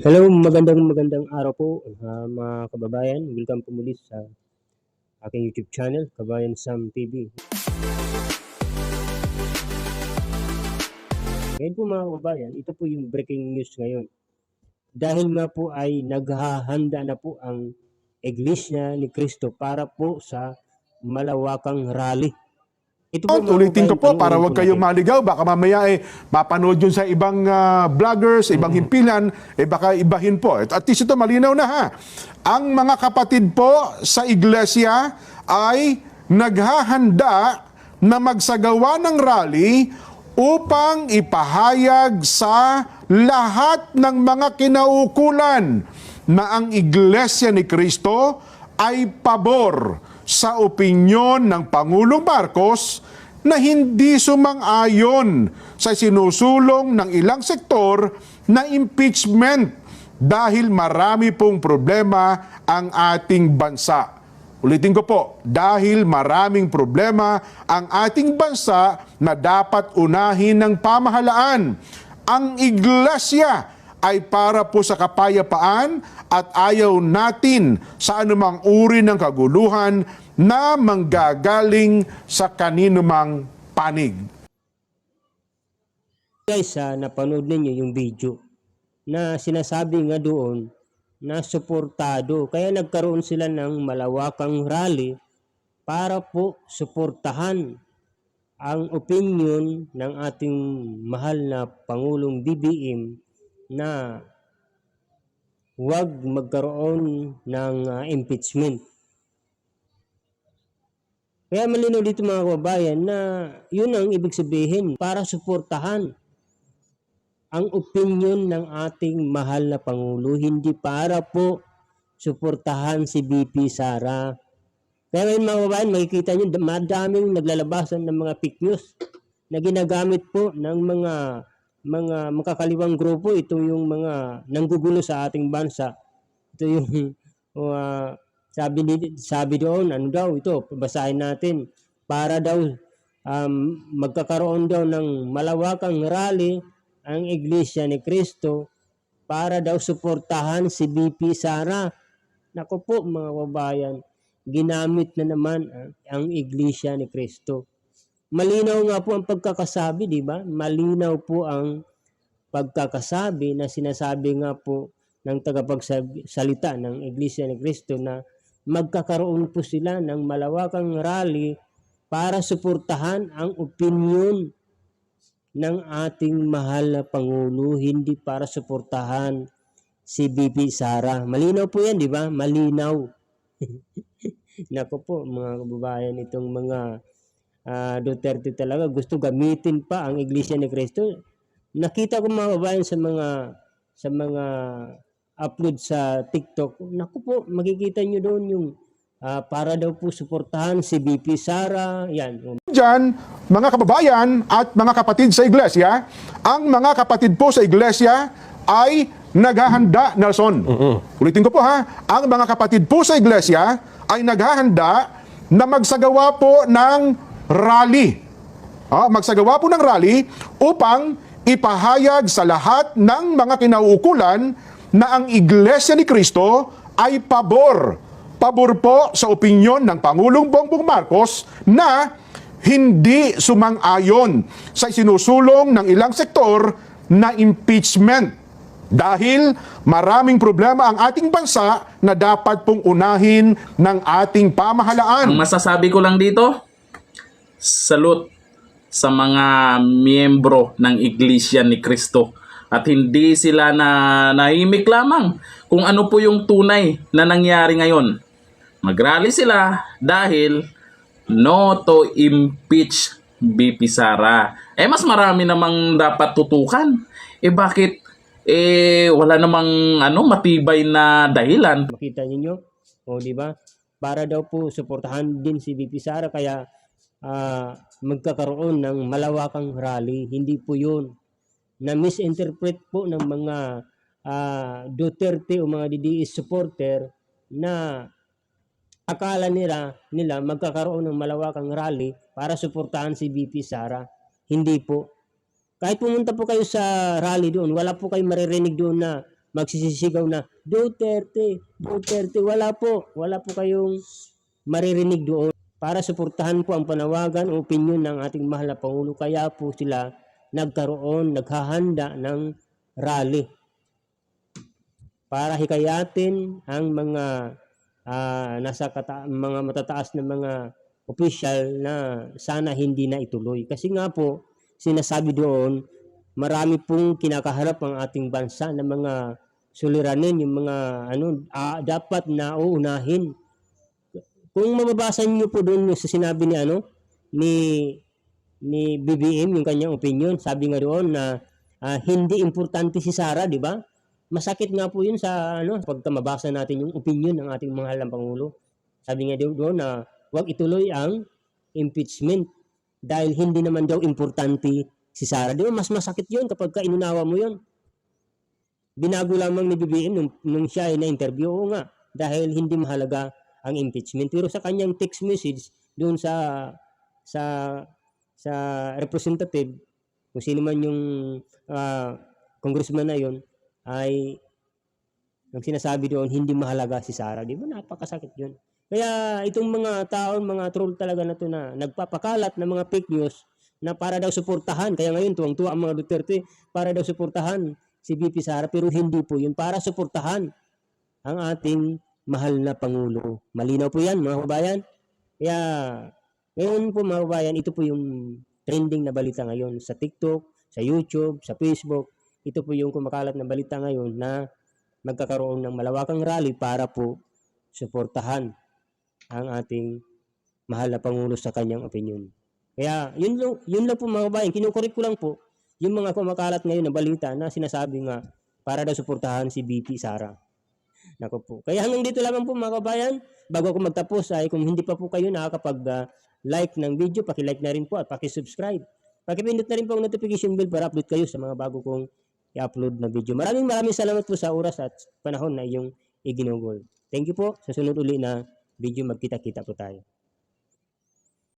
Hello, magandang araw po, mga kababayan. Welcome po muli sa aking YouTube channel, Kabayan Sam TV. Ngayon po mga kababayan, ito po yung breaking news ngayon. Dahil nga po ay naghahanda na po ang Iglesia ni Cristo para po sa malawakang rally. Ito po mga Ulitin ko po para panoorin wag po kayong natin. maligaw. Baka mamaya mapanood yun sa ibang vloggers, ibang himpilan, baka ibahin po. At least ito malinaw na ha. Ang mga kapatid po sa iglesia ay naghahanda na magsagawa ng rally upang ipahayag sa lahat ng mga kinaukulan na ang Iglesia ni Cristo ay pabor sa opinyon ng Pangulong Marcos na hindi sumang-ayon sa sinusulong ng ilang sektor na impeachment dahil marami pong problema ang ating bansa. Ulitin ko po, dahil maraming problema ang ating bansa na dapat unahin ng pamahalaan. Ang iglesia ay para po sa kapayapaan at ayaw natin sa anumang uri ng kaguluhan na manggagaling sa kaninumang panig. Guys, napanood ninyo yung video na sinasabi nga doon na suportado. Kaya nagkaroon sila ng malawakang rally para po suportahan ang opinion ng ating mahal na Pangulong BBM na huwag magkaroon ng impeachment. Kaya malinaw dito mga kababayan na yun ang ibig sabihin para suportahan ang opinion ng ating mahal na Pangulo, hindi para po suportahan si BP Sara. Kaya ngayon mga kababayan, makikita nyo madaming naglalabasan ng mga fake news na ginagamit po ng mga makakaliwang grupo. Ito yung mga nanggugulo sa ating bansa. Ito yung sabi doon, ano daw ito, basahin natin, para daw magkakaroon daw ng malawakang rally ang Iglesia ni Cristo para daw suportahan si BP Sara. Naku po mga kababayan, ginamit na naman ang Iglesia ni Cristo. Malinaw nga po ang pagkakasabi, di ba? Malinaw po ang pagkakasabi na sinasabi nga po ng tagapagsalita ng Iglesia ni Cristo na magkakaroon po sila ng malawakang rally para suportahan ang opinion ng ating mahal na Pangulo, hindi para suportahan si BP Sara. Malinaw po yan, di ba? Malinaw. Nako po mga kababayan, itong mga Duterte talaga gusto gamitin pa ang Iglesia ni Cristo. Nakita ko mga kababayan sa mga upload sa TikTok. Naku po, makikita nyo doon yung para daw po suportahan si BP Sara. Yan. Diyan, mga kababayan at mga kapatid sa iglesia, ang mga kapatid po sa iglesia ay naghahanda, Nelson. Ulitin ko po ha, ang mga kapatid po sa iglesia ay naghahanda na magsagawa po ng rally. Magsagawa po ng rally upang ipahayag sa lahat ng mga kinauukulan na ang Iglesia ni Cristo ay pabor po sa opinyon ng Pangulong Bongbong Marcos na hindi sumang-ayon sa sinusulong ng ilang sektor na impeachment dahil maraming problema ang ating bansa na dapat pong unahin ng ating pamahalaan. Ang masasabi ko lang dito, salute sa mga miyembro ng Iglesia ni Cristo at hindi sila nahimik lamang kung ano po yung tunay na nangyari ngayon. Mag-rally sila dahil no to impeach BP Sara. Mas marami namang dapat tutukan. Bakit wala namang matibay na dahilan? Makita niyo, di ba? Para daw po suportahan din si BP Sara, kaya magkakaroon ng malawakang rally. Hindi po 'yun. Na misinterpret po ng mga Duterte o mga DDS supporter na akala nila magkakaroon ng malawakang rally para suportahan si BP Sara. Hindi po. Kahit pumunta po kayo sa rally doon, wala po kayo maririnig doon na magsisisigaw na Duterte, Duterte. Wala po kayong maririnig doon. Para suportahan po ang panawagan o opinyon ng ating mahal na Pangulo, kaya po sila naghahanda ng rally para hikayatin ang mga mga matataas na mga opisyal na sana hindi na ituloy. Kasi nga po, sinasabi doon, marami pong kinakaharap ang ating bansa ng mga suliranin, yung mga dapat na uunahin. Kung mababasa niyo po doon sa sinabi ni BBM, yung kanyang opinion, sabi nga doon na hindi importante si Sara, di ba? Masakit nga po yun sa pagka mabasa natin yung opinion ng ating mahal na Pangulo. Sabi nga doon na huwag ituloy ang impeachment dahil hindi naman daw importante si Sara. Di ba? Mas masakit yun kapag inunawa mo yun. Binago lamang ni BBM nung siya ay na-interview. Oo nga, dahil hindi mahalaga ang impeachment. Pero sa kanyang text message doon sa representative, kung sino man yung congressman na yun, ay ang sinasabi doon, hindi mahalaga si Sara. Di ba? Napakasakit yun. Kaya itong mga taon, mga troll talaga na ito na nagpapakalat ng mga fake news na para daw suportahan. Kaya ngayon, tuwang-tuwa ang mga Duterte para daw suportahan si VP Sara. Pero hindi po yun. Para suportahan ang ating mahal na Pangulo. Malinaw po yan, mga kabayan. Kaya ngayon po, mga kabayan, ito po yung trending na balita ngayon sa TikTok, sa YouTube, sa Facebook. Ito po yung kumakalat na balita ngayon na magkakaroon ng malawakang rally para po suportahan ang ating mahal na Pangulo sa kanyang opinion. Kaya yun lang po, mga kabayan. Kinukorek ko lang po yung mga kumakalat ngayon na balita na sinasabi nga para daw suportahan si VP Sara. Nako po. Kaya hanggang dito lamang po, mga kabayan. Bago ako magtapos ay kung hindi pa po kayo nakakapag-like ng video, paki-like na rin po at paki-subscribe. Paki-pindot na rin po ang notification bell para update kayo sa mga bago kong i-upload na video. Maraming salamat po sa oras at panahon na iyong iginugol. Thank you po. Sa sunod uli na video, magkita-kita po tayo.